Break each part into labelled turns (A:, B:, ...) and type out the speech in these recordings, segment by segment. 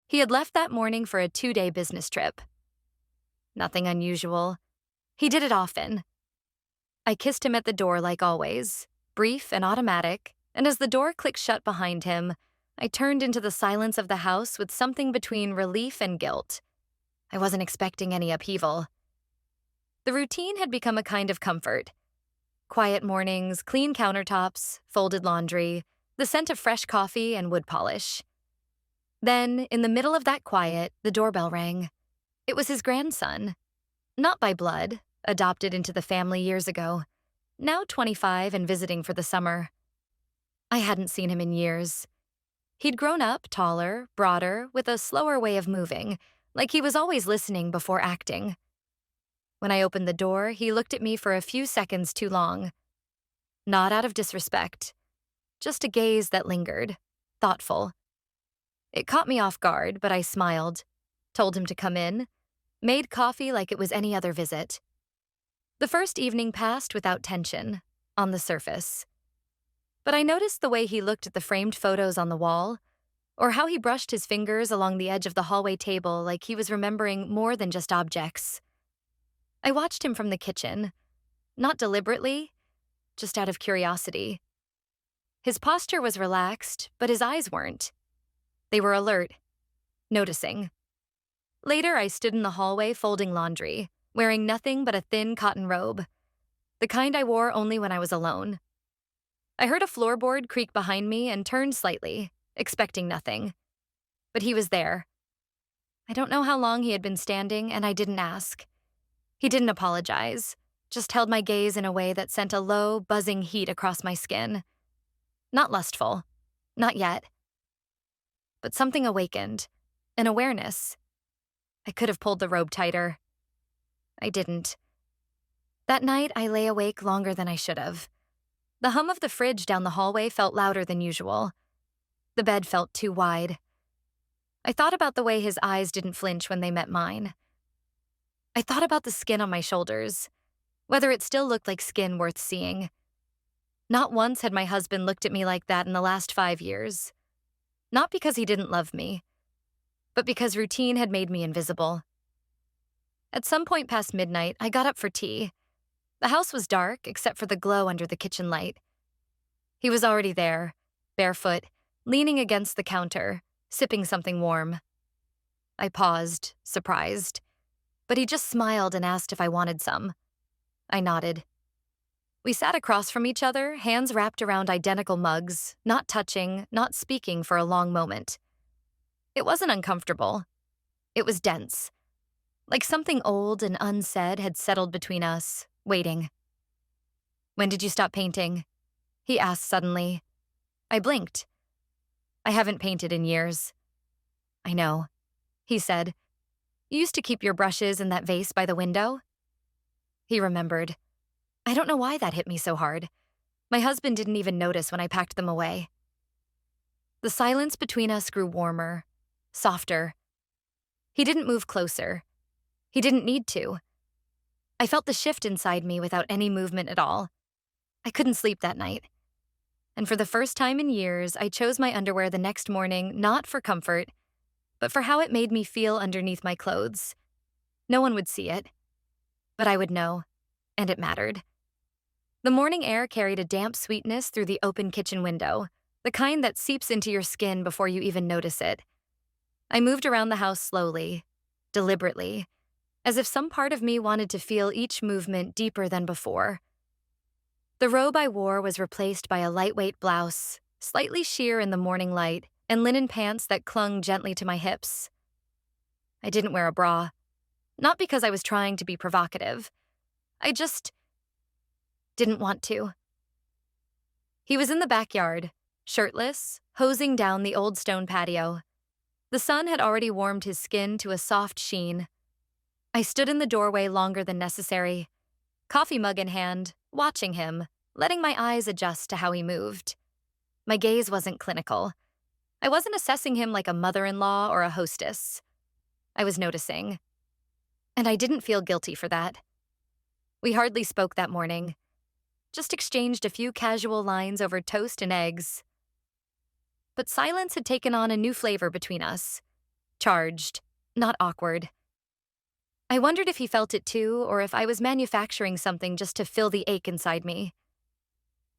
A: He had left that morning for a 2-day business trip. Nothing unusual. He did it often. I kissed him at the door like always, brief and automatic, and as the door clicked shut behind him, I turned into the silence of the house with something between relief and guilt. I wasn't expecting any upheaval. The routine had become a kind of comfort. Quiet mornings, clean countertops, folded laundry, the scent of fresh coffee and wood polish. Then, in the middle of that quiet, the doorbell rang. It was his grandson. Not by blood, adopted into the family years ago. Now 25 and visiting for the summer. I hadn't seen him in years. He'd grown up, taller, broader, with a slower way of moving, like he was always listening before acting. When I opened the door, he looked at me for a few seconds too long. Not out of disrespect, just a gaze that lingered, thoughtful. It caught me off guard, but I smiled, told him to come in, made coffee like it was any other visit. The first evening passed without tension, on the surface. But I noticed the way he looked at the framed photos on the wall, or how he brushed his fingers along the edge of the hallway table like he was remembering more than just objects. I watched him from the kitchen, not deliberately, just out of curiosity. His posture was relaxed, but his eyes weren't. They were alert, noticing. Later, I stood in the hallway folding laundry, wearing nothing but a thin cotton robe, the kind I wore only when I was alone. I heard a floorboard creak behind me and turned slightly, expecting nothing. But he was there. I don't know how long he had been standing, and I didn't ask. He didn't apologize, just held my gaze in a way that sent a low, buzzing heat across my skin. Not lustful. Not yet. But something awakened. An awareness. I could have pulled the robe tighter. I didn't. That night, I lay awake longer than I should have. The hum of the fridge down the hallway felt louder than usual. The bed felt too wide. I thought about the way his eyes didn't flinch when they met mine. I thought about the skin on my shoulders, whether it still looked like skin worth seeing. Not once had my husband looked at me like that in the last 5 years. Not because he didn't love me, but because routine had made me invisible. At some point past midnight, I got up for tea. The house was dark, except for the glow under the kitchen light. He was already there, barefoot, leaning against the counter, sipping something warm. I paused, surprised, but he just smiled and asked if I wanted some. I nodded. We sat across from each other, hands wrapped around identical mugs, not touching, not speaking for a long moment. It wasn't uncomfortable. It was dense. Like something old and unsaid had settled between us, waiting. "When did you stop painting?" he asked suddenly. I blinked. "I haven't painted in years." "I know," he said. "You used to keep your brushes in that vase by the window?" He remembered. I don't know why that hit me so hard. My husband didn't even notice when I packed them away. The silence between us grew warmer, softer. He didn't move closer. He didn't need to. I felt the shift inside me without any movement at all. I couldn't sleep that night. And for the first time in years, I chose my underwear the next morning not for comfort, but for how it made me feel underneath my clothes. No one would see it, but I would know, and it mattered. The morning air carried a damp sweetness through the open kitchen window, the kind that seeps into your skin before you even notice it. I moved around the house slowly, deliberately, as if some part of me wanted to feel each movement deeper than before. The robe I wore was replaced by a lightweight blouse, slightly sheer in the morning light, and linen pants that clung gently to my hips. I didn't wear a bra, not because I was trying to be provocative. I just didn't want to. He was in the backyard, shirtless, hosing down the old stone patio. The sun had already warmed his skin to a soft sheen. I stood in the doorway longer than necessary, coffee mug in hand, watching him, letting my eyes adjust to how he moved. My gaze wasn't clinical. I wasn't assessing him like a mother-in-law or a hostess. I was noticing. And I didn't feel guilty for that. We hardly spoke that morning, just exchanged a few casual lines over toast and eggs. But silence had taken on a new flavor between us. charged, not awkward. I wondered if he felt it too, or if I was manufacturing something just to fill the ache inside me.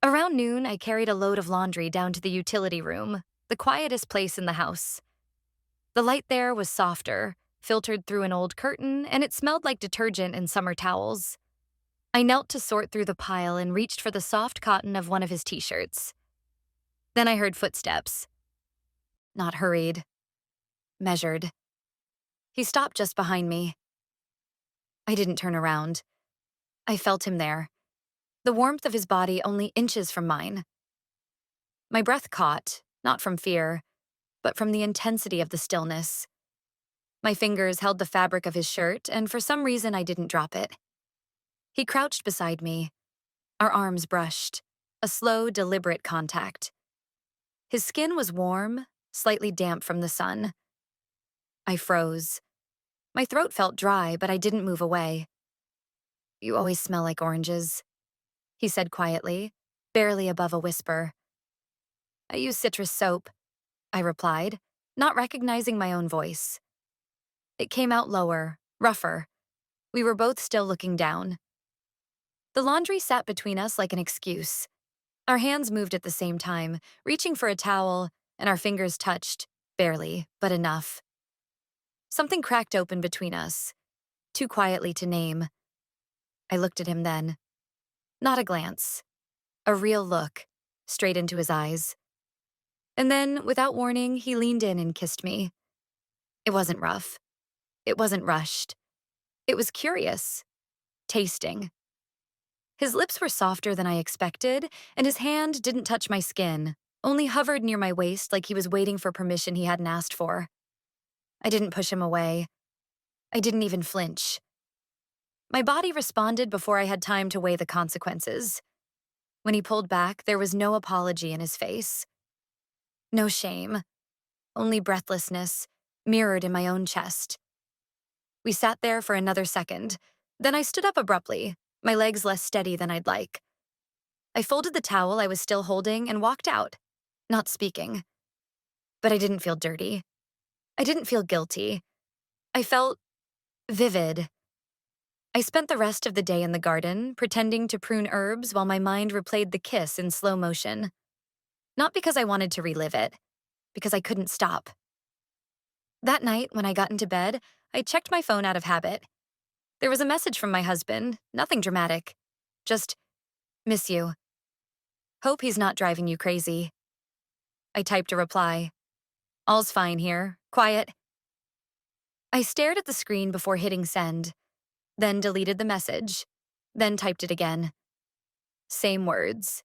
A: Around noon, I carried a load of laundry down to the utility room, the quietest place in the house. The light there was softer, filtered through an old curtain, and it smelled like detergent and summer towels. I knelt to sort through the pile and reached for the soft cotton of one of his t-shirts. Then I heard footsteps. Not hurried, measured. He stopped just behind me. I didn't turn around. I felt him there, the warmth of his body only inches from mine. My breath caught, not from fear, but from the intensity of the stillness. My fingers held the fabric of his shirt, and for some reason I didn't drop it. He crouched beside me. Our arms brushed, a slow, deliberate contact. His skin was warm, slightly damp from the sun. I froze. My throat felt dry, but I didn't move away. "You always smell like oranges," he said quietly, barely above a whisper. "I use citrus soap," I replied, not recognizing my own voice. It came out lower, rougher. We were both still looking down. The laundry sat between us like an excuse. Our hands moved at the same time, reaching for a towel, and our fingers touched, barely, but enough. Something cracked open between us, too quietly to name. I looked at him then. Not a glance. A real look, straight into his eyes. And then, without warning, he leaned in and kissed me. It wasn't rough. It wasn't rushed. It was curious, tasting. His lips were softer than I expected, and his hand didn't touch my skin, only hovered near my waist like he was waiting for permission he hadn't asked for. I didn't push him away. I didn't even flinch. My body responded before I had time to weigh the consequences. When he pulled back, there was no apology in his face. No shame, only breathlessness, mirrored in my own chest. We sat there for another second. Then I stood up abruptly, my legs less steady than I'd like. I folded the towel I was still holding and walked out, not speaking. But I didn't feel dirty. I didn't feel guilty. I felt vivid. I spent the rest of the day in the garden, pretending to prune herbs while my mind replayed the kiss in slow motion. Not because I wanted to relive it, because I couldn't stop. That night, when I got into bed, I checked my phone out of habit. There was a message from my husband, nothing dramatic. Just, "Miss you. Hope he's not driving you crazy." I typed a reply. "All's fine here. Quiet." I stared at the screen before hitting send, then deleted the message, then typed it again. Same words.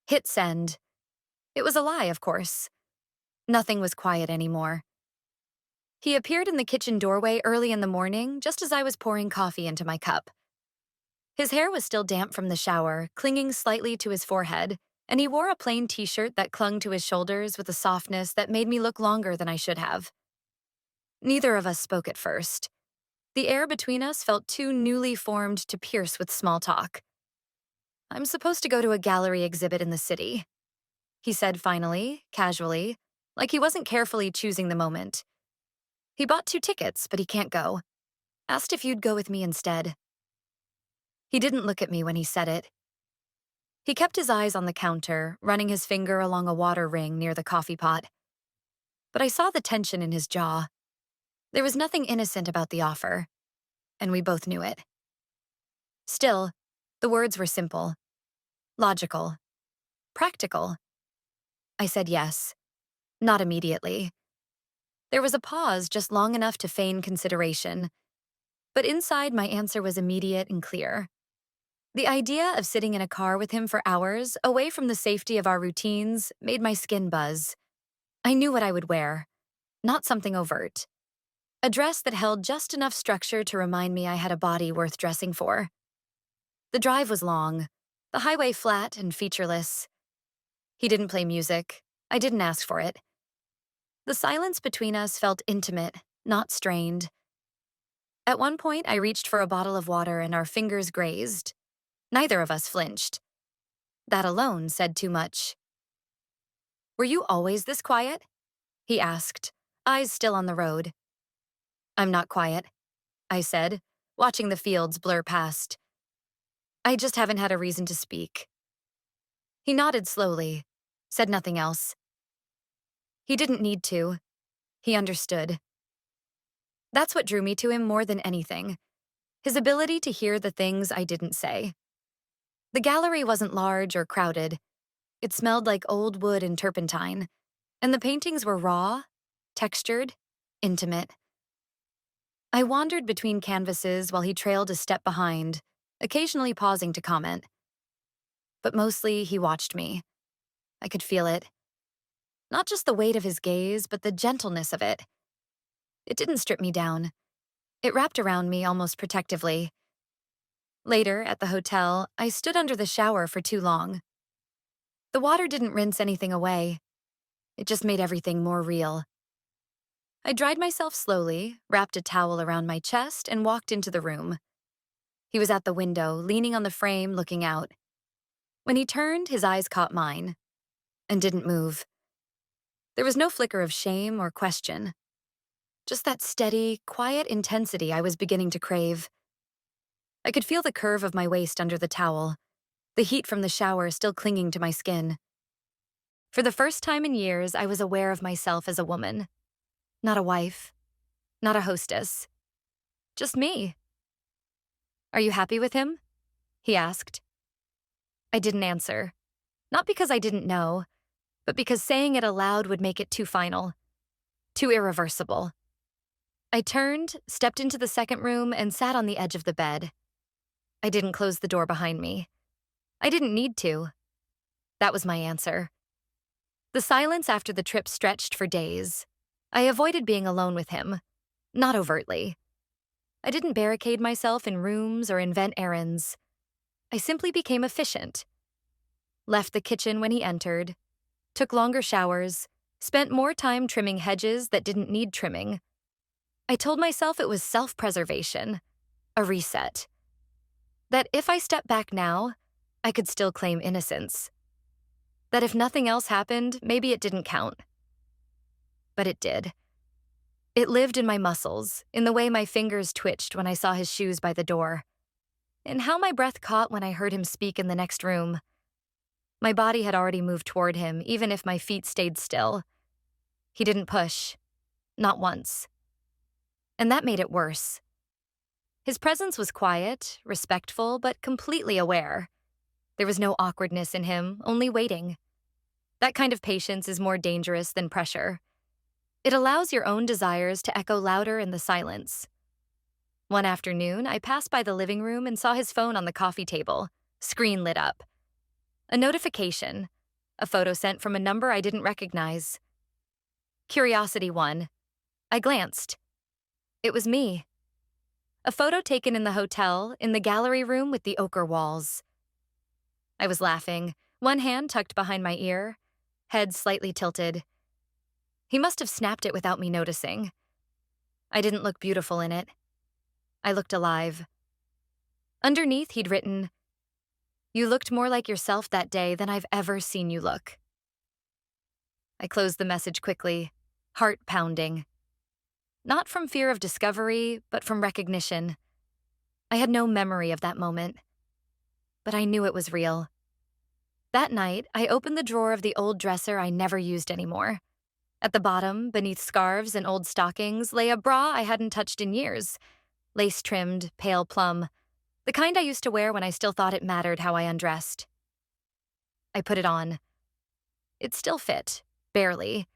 A: Hit send. It was a lie, of course. Nothing was quiet anymore. He appeared in the kitchen doorway early in the morning, just as I was pouring coffee into my cup. His hair was still damp from the shower, clinging slightly to his forehead, and he wore a plain t-shirt that clung to his shoulders with a softness that made me look longer than I should have. Neither of us spoke at first. The air between us felt too newly formed to pierce with small talk. "I'm supposed to go to a gallery exhibit in the city," he said finally, casually, like he wasn't carefully choosing the moment. "He bought 2 tickets, but he can't go. Asked if you'd go with me instead." He didn't look at me when he said it. He kept his eyes on the counter, running his finger along a water ring near the coffee pot. But I saw the tension in his jaw. There was nothing innocent about the offer, and we both knew it. Still, the words were simple, logical, practical. I said yes, not immediately. There was a pause just long enough to feign consideration, but inside my answer was immediate and clear. The idea of sitting in a car with him for hours, away from the safety of our routines, made my skin buzz. I knew what I would wear, not something overt. A dress that held just enough structure to remind me I had a body worth dressing for. The drive was long, the highway flat and featureless. He didn't play music. I didn't ask for it. The silence between us felt intimate, not strained. At one point, I reached for a bottle of water and our fingers grazed. Neither of us flinched. That alone said too much. "Were you always this quiet?" he asked, eyes still on the road. I'm not quiet, I said, watching the fields blur past. I just haven't had a reason to speak. He nodded slowly, said nothing else. He didn't need to. He understood. That's what drew me to him more than anything, his ability to hear the things I didn't say. The gallery wasn't large or crowded. It smelled like old wood and turpentine, and the paintings were raw, textured, intimate. I wandered between canvases while he trailed a step behind, occasionally pausing to comment. But mostly, he watched me. I could feel it. Not just the weight of his gaze, but the gentleness of it. It didn't strip me down. It wrapped around me almost protectively. Later, at the hotel, I stood under the shower for too long. The water didn't rinse anything away. It just made everything more real. I dried myself slowly, wrapped a towel around my chest, and walked into the room. He was at the window, leaning on the frame, looking out. When he turned, his eyes caught mine, and didn't move. There was no flicker of shame or question. Just that steady, quiet intensity I was beginning to crave. I could feel the curve of my waist under the towel, the heat from the shower still clinging to my skin. For the first time in years, I was aware of myself as a woman. Not a wife, not a hostess. Just me. Are you happy with him? He asked. I didn't answer. Not because I didn't know, but because saying it aloud would make it too final, too irreversible. I turned, stepped into the second room, and sat on the edge of the bed. I didn't close the door behind me. I didn't need to. That was my answer. The silence after the trip stretched for days. I avoided being alone with him, not overtly. I didn't barricade myself in rooms or invent errands. I simply became efficient. Left the kitchen when he entered, took longer showers, spent more time trimming hedges that didn't need trimming. I told myself it was self-preservation, a reset. That if I stepped back now, I could still claim innocence. That if nothing else happened, maybe it didn't count. But it did. It lived in my muscles, in the way my fingers twitched when I saw his shoes by the door, in how my breath caught when I heard him speak in the next room. My body had already moved toward him, even if my feet stayed still. He didn't push, not once. And that made it worse. His presence was quiet, respectful, but completely aware. There was no awkwardness in him, only waiting. That kind of patience is more dangerous than pressure. It allows your own desires to echo louder in the silence. One afternoon, I passed by the living room and saw his phone on the coffee table, screen lit up. A notification, a photo sent from a number I didn't recognize. Curiosity won. I glanced. It was me. A photo taken in the hotel, in the gallery room with the ochre walls. I was laughing, one hand tucked behind my ear, head slightly tilted. He must have snapped it without me noticing. I didn't look beautiful in it. I looked alive. Underneath, he'd written, "You looked more like yourself that day than I've ever seen you look." I closed the message quickly, heart pounding. Not from fear of discovery, but from recognition. I had no memory of that moment. But I knew it was real. That night, I opened the drawer of the old dresser I never used anymore. At the bottom, beneath scarves and old stockings, lay a bra I hadn't touched in years, lace-trimmed, pale plum, the kind I used to wear when I still thought it mattered how I undressed. I put it on. It still fit, barely.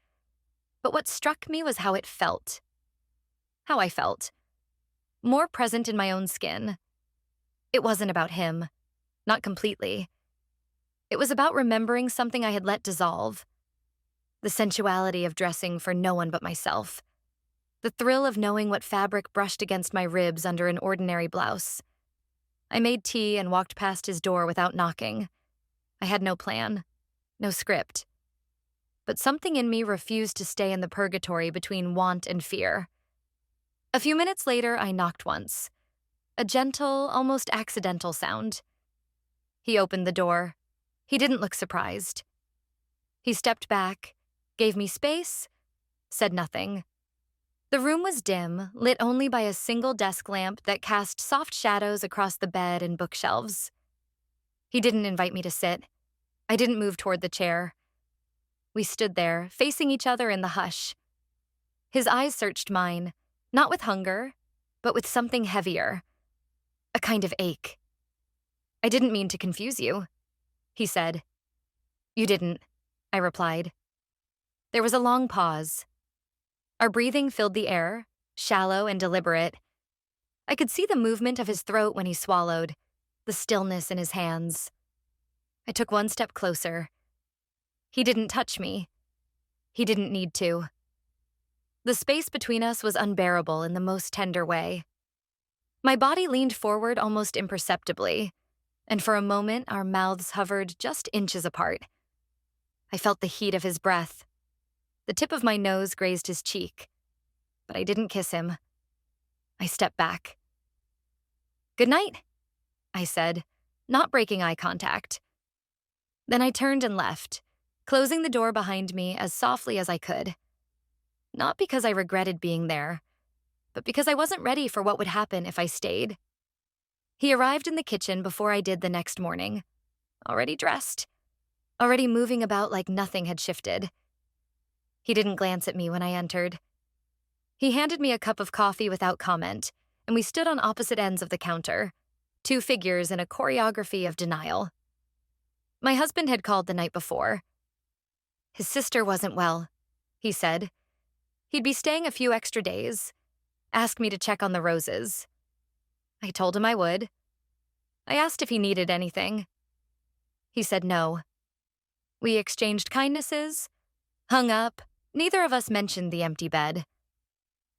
A: But what struck me was how it felt. How I felt. More present in my own skin. It wasn't about him. Not completely. It was about remembering something I had let dissolve. The sensuality of dressing for no one but myself. The thrill of knowing what fabric brushed against my ribs under an ordinary blouse. I made tea and walked past his door without knocking. I had no plan, no script. But something in me refused to stay in the purgatory between want and fear. A few minutes later, I knocked once. A gentle, almost accidental sound. He opened the door. He didn't look surprised. He stepped back, gave me space, said nothing. The room was dim, lit only by a single desk lamp that cast soft shadows across the bed and bookshelves. He didn't invite me to sit. I didn't move toward the chair. We stood there, facing each other in the hush. His eyes searched mine, not with hunger, but with something heavier, a kind of ache. "I didn't mean to confuse you," he said. "You didn't," I replied. There was a long pause. Our breathing filled the air, shallow and deliberate. I could see the movement of his throat when he swallowed, the stillness in his hands. I took one step closer. He didn't touch me. He didn't need to. The space between us was unbearable in the most tender way. My body leaned forward almost imperceptibly, and for a moment our mouths hovered just inches apart. I felt the heat of his breath. The tip of my nose grazed his cheek, but I didn't kiss him. I stepped back. "Good night," I said, not breaking eye contact. Then I turned and left, closing the door behind me as softly as I could. Not because I regretted being there, but because I wasn't ready for what would happen if I stayed. He arrived in the kitchen before I did the next morning, already dressed, already moving about like nothing had shifted. He didn't glance at me when I entered. He handed me a cup of coffee without comment, and we stood on opposite ends of the counter, two figures in a choreography of denial. My husband had called the night before. His sister wasn't well, he said. He'd be staying a few extra days. Asked me to check on the roses. I told him I would. I asked if he needed anything. He said no. We exchanged kindnesses, hung up. Neither of us mentioned the empty bed.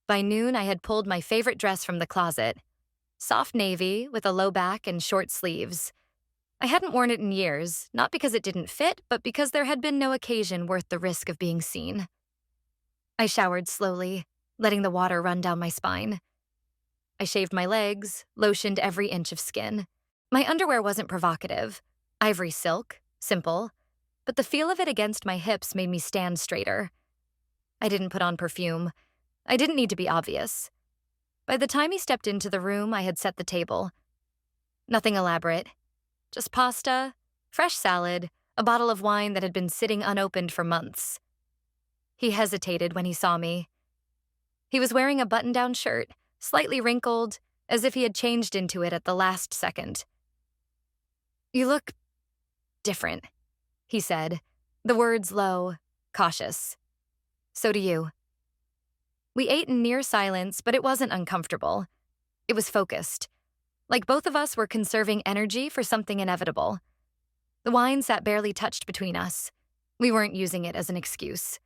A: By noon, I had pulled my favorite dress from the closet. Soft navy with a low back and short sleeves. I hadn't worn it in years, not because it didn't fit, but because there had been no occasion worth the risk of being seen. I showered slowly, letting the water run down my spine. I shaved my legs, lotioned every inch of skin. My underwear wasn't provocative. Ivory silk, simple, but the feel of it against my hips made me stand straighter. I didn't put on perfume. I didn't need to be obvious. By the time he stepped into the room, I had set the table. Nothing elaborate. Just pasta, fresh salad, a bottle of wine that had been sitting unopened for months. He hesitated when he saw me. He was wearing a button-down shirt, slightly wrinkled, as if he had changed into it at the last second. "You look different," he said, the words low, cautious. "So do you." We ate in near silence, but it wasn't uncomfortable. It was focused, like both of us were conserving energy for something inevitable. The wine sat barely touched between us. We weren't using it as an excuse.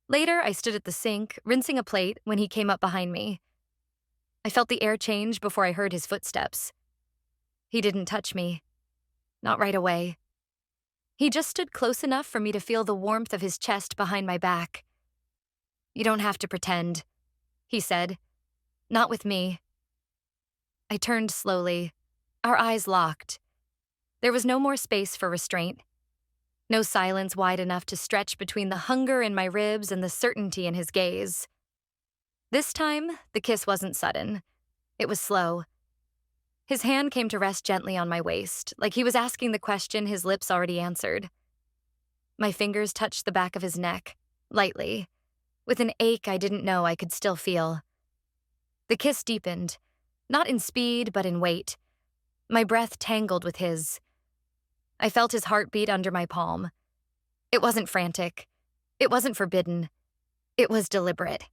A: Later, I stood at the sink, rinsing a plate, when he came up behind me. I felt the air change before I heard his footsteps. He didn't touch me. Not right away. He just stood close enough for me to feel the warmth of his chest behind my back. "You don't have to pretend," he said. "Not with me." I turned slowly, our eyes locked. There was no more space for restraint. No silence wide enough to stretch between the hunger in my ribs and the certainty in his gaze. This time, the kiss wasn't sudden. It was slow. His hand came to rest gently on my waist, like he was asking the question his lips already answered. My fingers touched the back of his neck, lightly, with an ache I didn't know I could still feel. The kiss deepened, not in speed, but in weight. My breath tangled with his. I felt his heartbeat under my palm. It wasn't frantic. It wasn't forbidden. It was deliberate.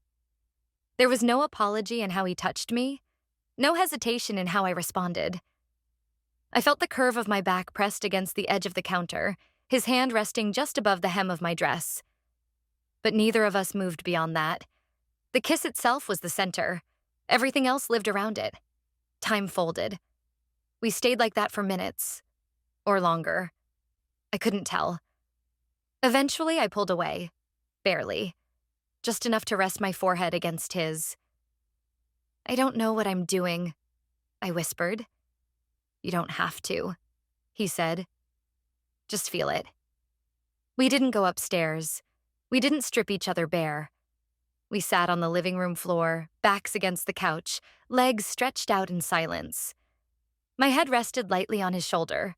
A: There was no apology in how he touched me, no hesitation in how I responded. I felt the curve of my back pressed against the edge of the counter, his hand resting just above the hem of my dress. But neither of us moved beyond that. The kiss itself was the center. Everything else lived around it. Time folded. We stayed like that for minutes. Or longer. I couldn't tell. Eventually, I pulled away. Barely. Just enough to rest my forehead against his. "I don't know what I'm doing," I whispered. "You don't have to," he said. "Just feel it." We didn't go upstairs. We didn't strip each other bare. We sat on the living room floor, backs against the couch, legs stretched out in silence. My head rested lightly on his shoulder.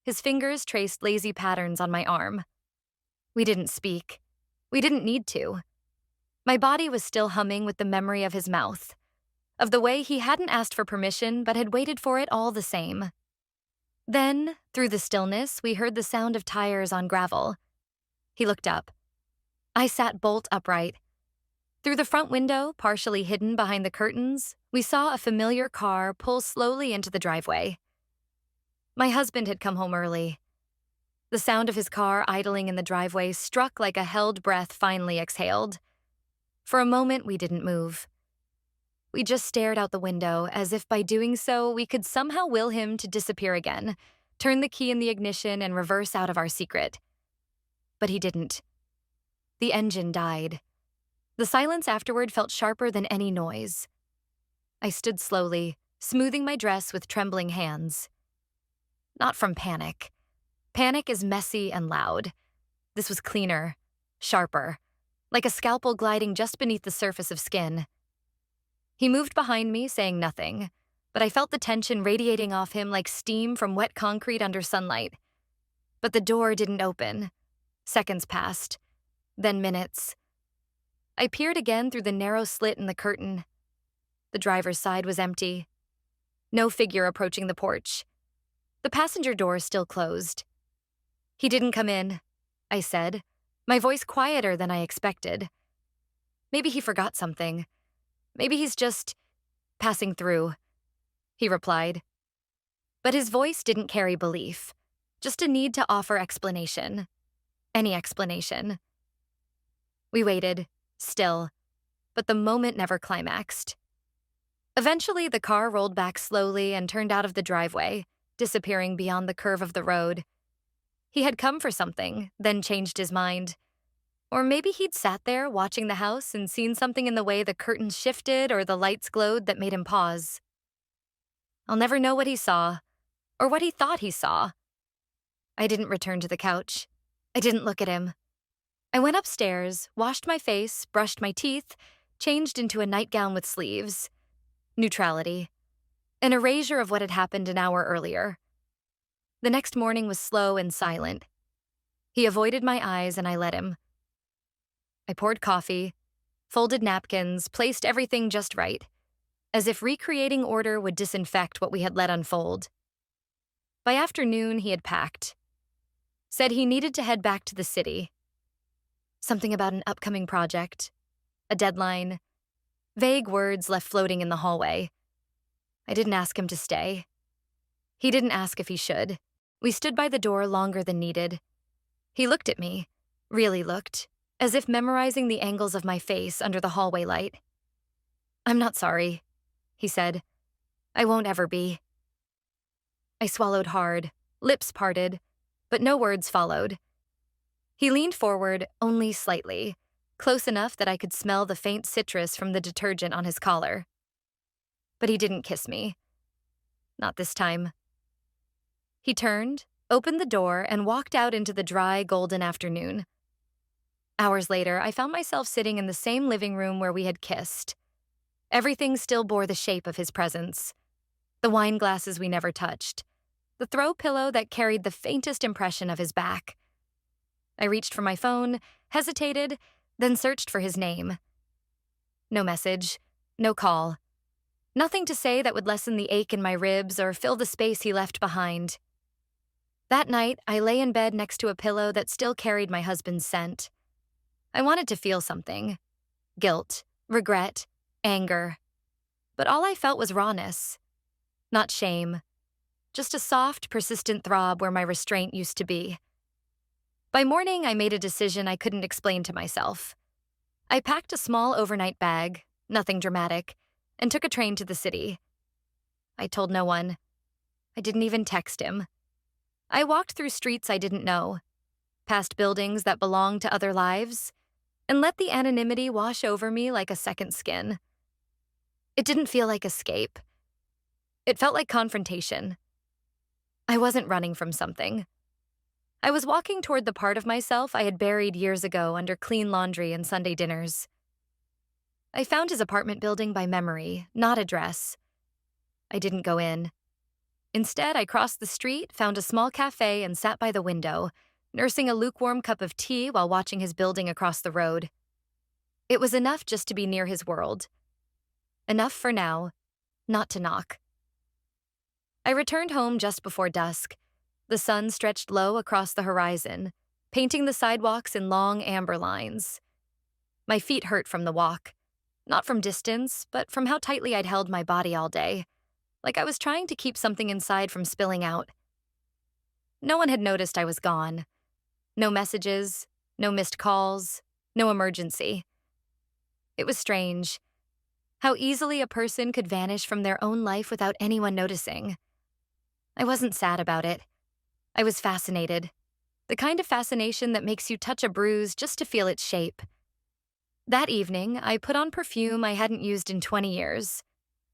A: His fingers traced lazy patterns on my arm. We didn't speak. We didn't need to. My body was still humming with the memory of his mouth, of the way he hadn't asked for permission but had waited for it all the same. Then, through the stillness, we heard the sound of tires on gravel. He looked up. I sat bolt upright. Through the front window, partially hidden behind the curtains, we saw a familiar car pull slowly into the driveway. My husband had come home early. The sound of his car idling in the driveway struck like a held breath finally exhaled. For a moment, we didn't move. We just stared out the window, as if by doing so, we could somehow will him to disappear again, turn the key in the ignition, and reverse out of our secret. But he didn't. The engine died. The silence afterward felt sharper than any noise. I stood slowly, smoothing my dress with trembling hands. Not from panic. Panic is messy and loud. This was cleaner, sharper, like a scalpel gliding just beneath the surface of skin. He moved behind me, saying nothing, but I felt the tension radiating off him like steam from wet concrete under sunlight. But the door didn't open. Seconds passed, then minutes. I peered again through the narrow slit in the curtain. The driver's side was empty. No figure approaching the porch. The passenger door still closed. "He didn't come in," I said, my voice quieter than I expected. "Maybe he forgot something. Maybe he's just passing through," he replied. But his voice didn't carry belief, just a need to offer explanation. Any explanation. We waited, still, but the moment never climaxed. Eventually, the car rolled back slowly and turned out of the driveway, disappearing beyond the curve of the road. He had come for something, then changed his mind. Or maybe he'd sat there watching the house and seen something in the way the curtains shifted or the lights glowed that made him pause. I'll never know what he saw, or what he thought he saw. I didn't return to the couch. I didn't look at him. I went upstairs, washed my face, brushed my teeth, changed into a nightgown with sleeves. Neutrality. An erasure of what had happened an hour earlier. The next morning was slow and silent. He avoided my eyes and I let him. I poured coffee, folded napkins, placed everything just right, as if recreating order would disinfect what we had let unfold. By afternoon, he had packed. Said he needed to head back to the city. Something about an upcoming project, a deadline, vague words left floating in the hallway. I didn't ask him to stay. He didn't ask if he should. We stood by the door longer than needed. He looked at me, really looked, as if memorizing the angles of my face under the hallway light. "I'm not sorry," he said. "I won't ever be." I swallowed hard, lips parted, but no words followed. He leaned forward only slightly, close enough that I could smell the faint citrus from the detergent on his collar. But he didn't kiss me. Not this time. He turned, opened the door, and walked out into the dry, golden afternoon. Hours later, I found myself sitting in the same living room where we had kissed. Everything still bore the shape of his presence. The wine glasses we never touched. The throw pillow that carried the faintest impression of his back. I reached for my phone, hesitated, then searched for his name. No message, no call. Nothing to say that would lessen the ache in my ribs or fill the space he left behind. That night, I lay in bed next to a pillow that still carried my husband's scent. I wanted to feel something. Guilt, regret, anger. But all I felt was rawness. Not shame. Just a soft, persistent throb where my restraint used to be. By morning, I made a decision I couldn't explain to myself. I packed a small overnight bag, nothing dramatic, and took a train to the city. I told no one. I didn't even text him. I walked through streets I didn't know, past buildings that belonged to other lives, and let the anonymity wash over me like a second skin. It didn't feel like escape. It felt like confrontation. I wasn't running from something. I was walking toward the part of myself I had buried years ago under clean laundry and Sunday dinners. I found his apartment building by memory, not address. I didn't go in. Instead, I crossed the street, found a small cafe, and sat by the window, nursing a lukewarm cup of tea while watching his building across the road. It was enough just to be near his world. Enough for now, not to knock. I returned home just before dusk. The sun stretched low across the horizon, painting the sidewalks in long amber lines. My feet hurt from the walk, not from distance, but from how tightly I'd held my body all day, like I was trying to keep something inside from spilling out. No one had noticed I was gone. No messages, no missed calls, no emergency. It was strange. How easily a person could vanish from their own life without anyone noticing. I wasn't sad about it. I was fascinated. The kind of fascination that makes you touch a bruise just to feel its shape. That evening, I put on perfume I hadn't used in 20 years.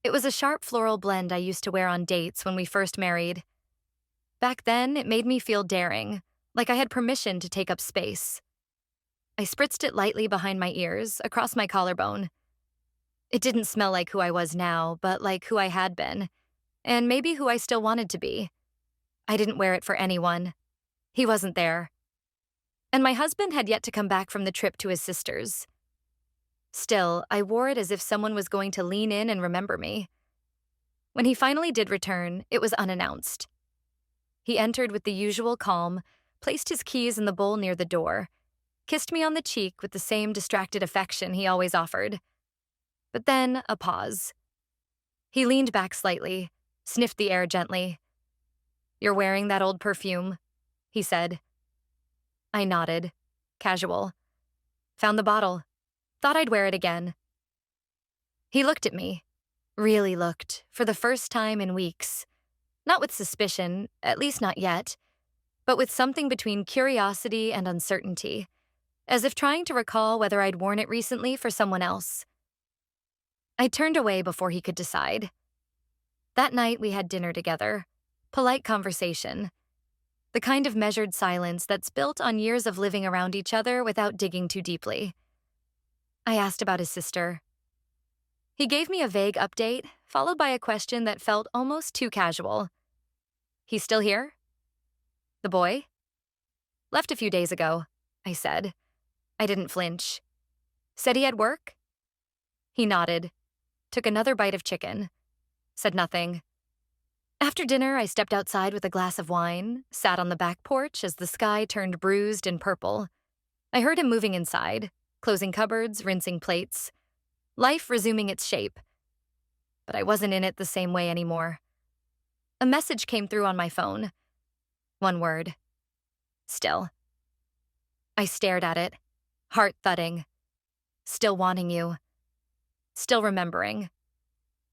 A: It was a sharp floral blend I used to wear on dates when we first married. Back then, it made me feel daring, like I had permission to take up space. I spritzed it lightly behind my ears, across my collarbone. It didn't smell like who I was now, but like who I had been, and maybe who I still wanted to be. I didn't wear it for anyone. He wasn't there. And my husband had yet to come back from the trip to his sister's. Still, I wore it as if someone was going to lean in and remember me. When he finally did return, it was unannounced. He entered with the usual calm, placed his keys in the bowl near the door, kissed me on the cheek with the same distracted affection he always offered. But then, a pause. He leaned back slightly, sniffed the air gently. "You're wearing that old perfume," he said. I nodded. Casual. Found the bottle. Thought I'd wear it again. He looked at me. Really looked, for the first time in weeks. Not with suspicion, at least not yet, but with something between curiosity and uncertainty, as if trying to recall whether I'd worn it recently for someone else. I turned away before he could decide. That night we had dinner together. Polite conversation. The kind of measured silence that's built on years of living around each other without digging too deeply. I asked about his sister. He gave me a vague update, followed by a question that felt almost too casual. "He's still here?" "The boy?" "Left a few days ago," I said. I didn't flinch. "Said he had work?" He nodded, took another bite of chicken, said nothing. After dinner, I stepped outside with a glass of wine, sat on the back porch as the sky turned bruised and purple. I heard him moving inside, closing cupboards, rinsing plates. Life resuming its shape. But I wasn't in it the same way anymore. A message came through on my phone. One word. Still. I stared at it, heart thudding. Still wanting you. Still remembering.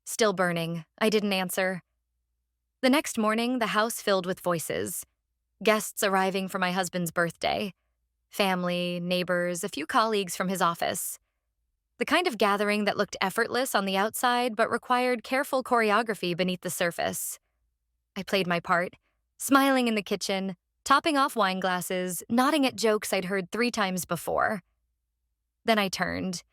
A: Still burning. I didn't answer. The next morning, the house filled with voices. Guests arriving for my husband's birthday. Family, neighbors, a few colleagues from his office. The kind of gathering that looked effortless on the outside but required careful choreography beneath the surface. I played my part, smiling in the kitchen, topping off wine glasses, nodding at jokes I'd heard 3 times before. Then I turned,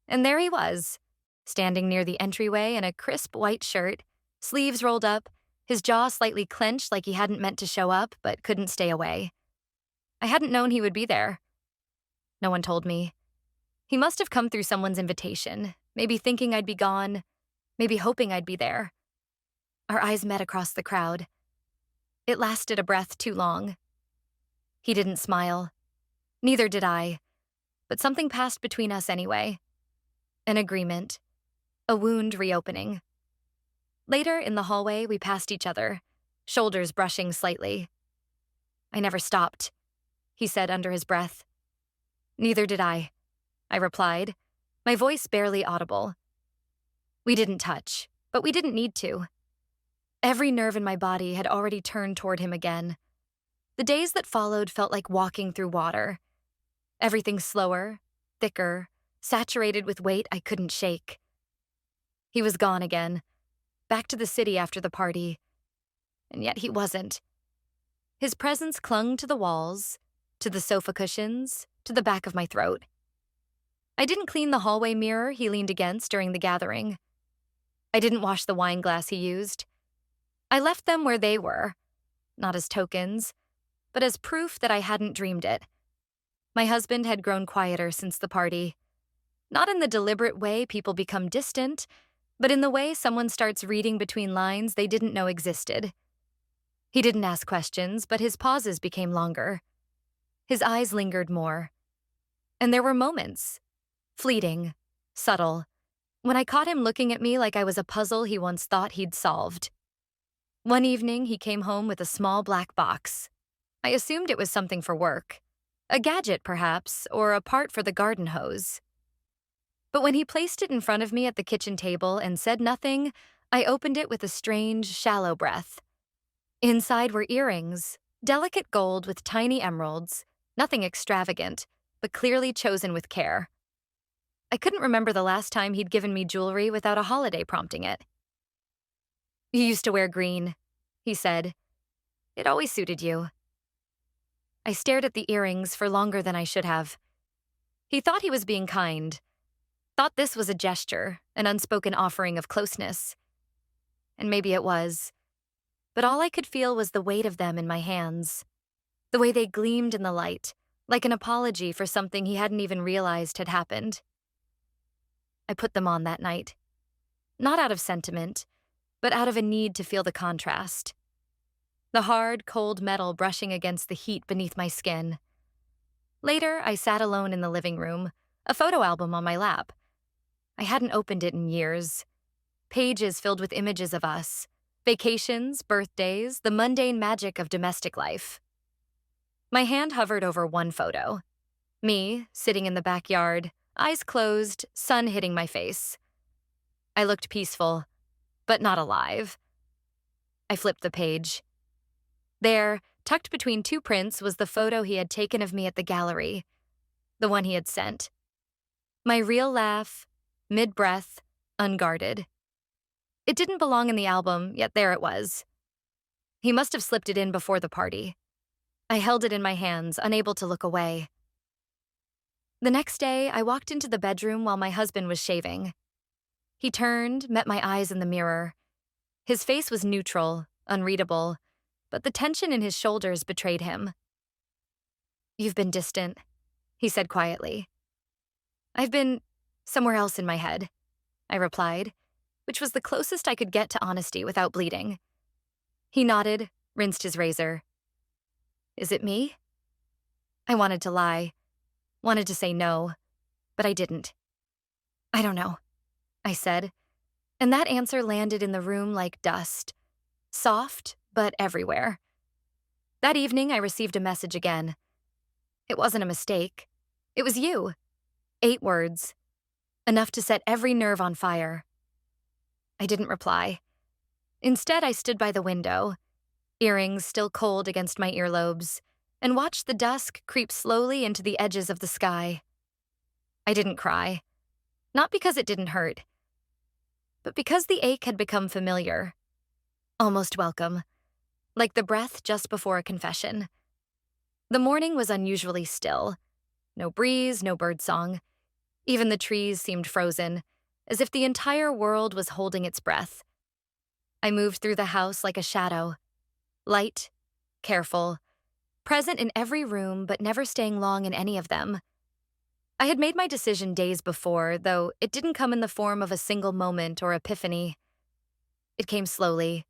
A: and there he was, standing near the entryway in a crisp white shirt, sleeves rolled up, his jaw slightly clenched like he hadn't meant to show up but couldn't stay away. I hadn't known he would be there. No one told me. He must have come through someone's invitation, maybe thinking I'd be gone, maybe hoping I'd be there. Our eyes met across the crowd. It lasted a breath too long. He didn't smile. Neither did I. But something passed between us anyway. An agreement. A wound reopening. Later, in the hallway, we passed each other, shoulders brushing slightly. "I never stopped," he said under his breath. "Neither did I replied, my voice barely audible. We didn't touch, but we didn't need to. Every nerve in my body had already turned toward him again. The days that followed felt like walking through water. Everything slower, thicker, saturated with weight I couldn't shake. He was gone again, back to the city after the party. And yet he wasn't. His presence clung to the walls, to the sofa cushions, to the back of my throat. I didn't clean the hallway mirror he leaned against during the gathering. I didn't wash the wine glass he used. I left them where they were, not as tokens, but as proof that I hadn't dreamed it. My husband had grown quieter since the party. Not in the deliberate way people become distant, but in the way someone starts reading between lines they didn't know existed. He didn't ask questions, but his pauses became longer. His eyes lingered more. And there were moments, fleeting, subtle, when I caught him looking at me like I was a puzzle he once thought he'd solved. One evening, he came home with a small black box. I assumed it was something for work. A gadget, perhaps, or a part for the garden hose. But when he placed it in front of me at the kitchen table and said nothing, I opened it with a strange, shallow breath. Inside were earrings, delicate gold with tiny emeralds, nothing extravagant, but clearly chosen with care. I couldn't remember the last time he'd given me jewelry without a holiday prompting it. "You used to wear green," he said. "It always suited you." I stared at the earrings for longer than I should have. He thought he was being kind, thought this was a gesture, an unspoken offering of closeness. And maybe it was. But all I could feel was the weight of them in my hands, the way they gleamed in the light, like an apology for something he hadn't even realized had happened. I put them on that night. Not out of sentiment, but out of a need to feel the contrast. The hard, cold metal brushing against the heat beneath my skin. Later, I sat alone in the living room, a photo album on my lap. I hadn't opened it in years. Pages filled with images of us. Vacations, birthdays, the mundane magic of domestic life. My hand hovered over one photo. Me, sitting in the backyard, eyes closed, sun hitting my face. I looked peaceful, but not alive. I flipped the page. There, tucked between two prints, was the photo he had taken of me at the gallery, the one he had sent. My real laugh, mid-breath, unguarded. It didn't belong in the album, yet there it was. He must have slipped it in before the party. I held it in my hands, unable to look away. The next day, I walked into the bedroom while my husband was shaving. He turned, met my eyes in the mirror. His face was neutral, unreadable, but the tension in his shoulders betrayed him. "You've been distant," he said quietly. "I've been somewhere else in my head," I replied, which was the closest I could get to honesty without bleeding. He nodded, rinsed his razor. "Is it me?" I wanted to lie, wanted to say no, but I didn't. "I don't know," I said, and that answer landed in the room like dust, soft, but everywhere. That evening, I received a message again. It wasn't a mistake. It was you. 8 words. Enough to set every nerve on fire. I didn't reply. Instead, I stood by the window, earrings still cold against my earlobes, and watched the dusk creep slowly into the edges of the sky. I didn't cry. Not because it didn't hurt, but because the ache had become familiar. Almost welcome. Like the breath just before a confession. The morning was unusually still. No breeze, no birdsong. Even the trees seemed frozen, as if the entire world was holding its breath. I moved through the house like a shadow. Light, careful, present in every room but never staying long in any of them. I had made my decision days before, though it didn't come in the form of a single moment or epiphany. It came slowly,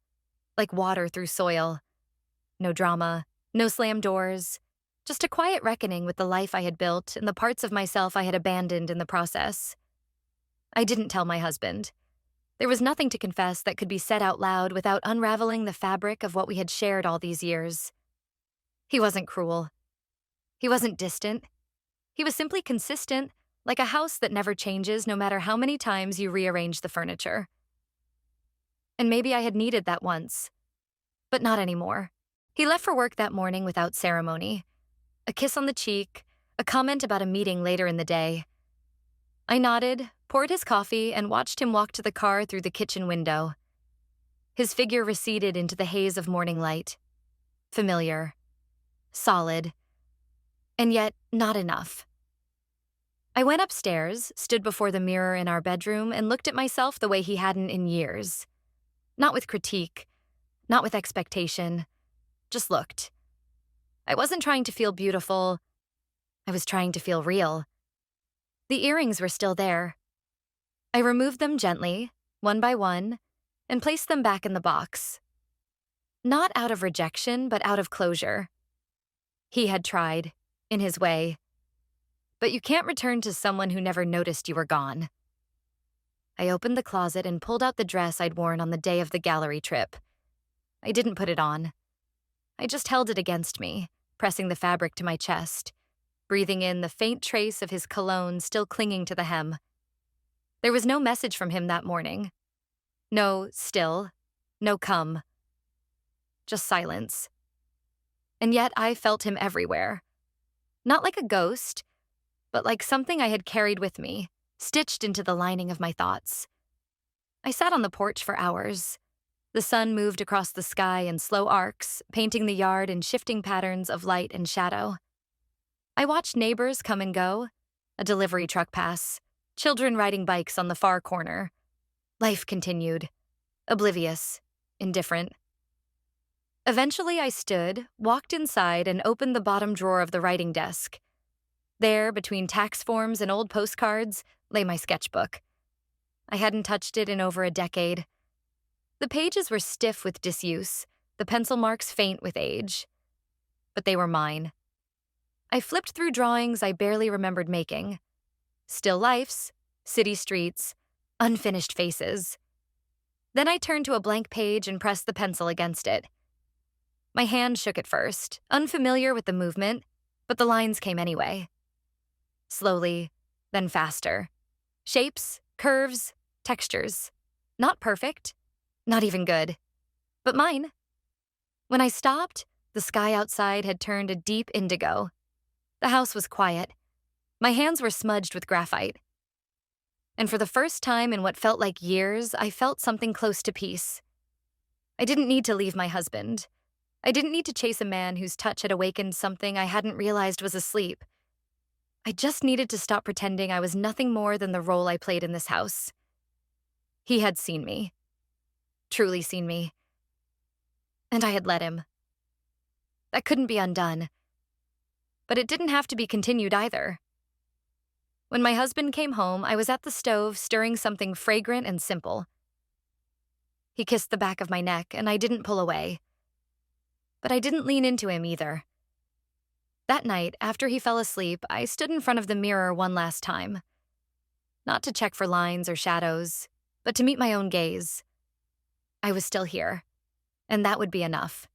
A: like water through soil. No drama, no slammed doors, just a quiet reckoning with the life I had built and the parts of myself I had abandoned in the process. I didn't tell my husband. There was nothing to confess that could be said out loud without unraveling the fabric of what we had shared all these years. He wasn't cruel. He wasn't distant. He was simply consistent, like a house that never changes no matter how many times you rearrange the furniture. And maybe I had needed that once, but not anymore. He left for work that morning without ceremony. A kiss on the cheek, a comment about a meeting later in the day. I nodded, poured his coffee, and watched him walk to the car through the kitchen window. His figure receded into the haze of morning light. Familiar. Solid. And yet, not enough. I went upstairs, stood before the mirror in our bedroom, and looked at myself the way he hadn't in years. Not with critique, not with expectation, just looked. I wasn't trying to feel beautiful, I was trying to feel real. The earrings were still there. I removed them gently, one by one, and placed them back in the box. Not out of rejection, but out of closure. He had tried, in his way. But you can't return to someone who never noticed you were gone. I opened the closet and pulled out the dress I'd worn on the day of the gallery trip. I didn't put it on. I just held it against me, pressing the fabric to my chest, breathing in the faint trace of his cologne still clinging to the hem. There was no message from him that morning. No still, no come. Just silence. And yet I felt him everywhere. Not like a ghost, but like something I had carried with me, stitched into the lining of my thoughts. I sat on the porch for hours. The sun moved across the sky in slow arcs, painting the yard in shifting patterns of light and shadow. I watched neighbors come and go, a delivery truck pass, children riding bikes on the far corner. Life continued, oblivious, indifferent. Eventually I stood, walked inside, and opened the bottom drawer of the writing desk. There, between tax forms and old postcards, lay my sketchbook. I hadn't touched it in over a decade. The pages were stiff with disuse, the pencil marks faint with age. But they were mine. I flipped through drawings I barely remembered making. Still lifes, city streets, unfinished faces. Then I turned to a blank page and pressed the pencil against it. My hand shook at first, unfamiliar with the movement, but the lines came anyway. Slowly, then faster. Shapes, curves, textures. Not perfect, not even good, but mine. When I stopped, the sky outside had turned a deep indigo. The house was quiet. My hands were smudged with graphite. And for the first time in what felt like years, I felt something close to peace. I didn't need to leave my husband. I didn't need to chase a man whose touch had awakened something I hadn't realized was asleep. I just needed to stop pretending I was nothing more than the role I played in this house. He had seen me. Truly seen me. And I had let him. That couldn't be undone. But it didn't have to be continued either. When my husband came home, I was at the stove stirring something fragrant and simple. He kissed the back of my neck, and I didn't pull away. But I didn't lean into him either. That night, after he fell asleep, I stood in front of the mirror one last time. Not to check for lines or shadows, but to meet my own gaze. I was still here, and that would be enough.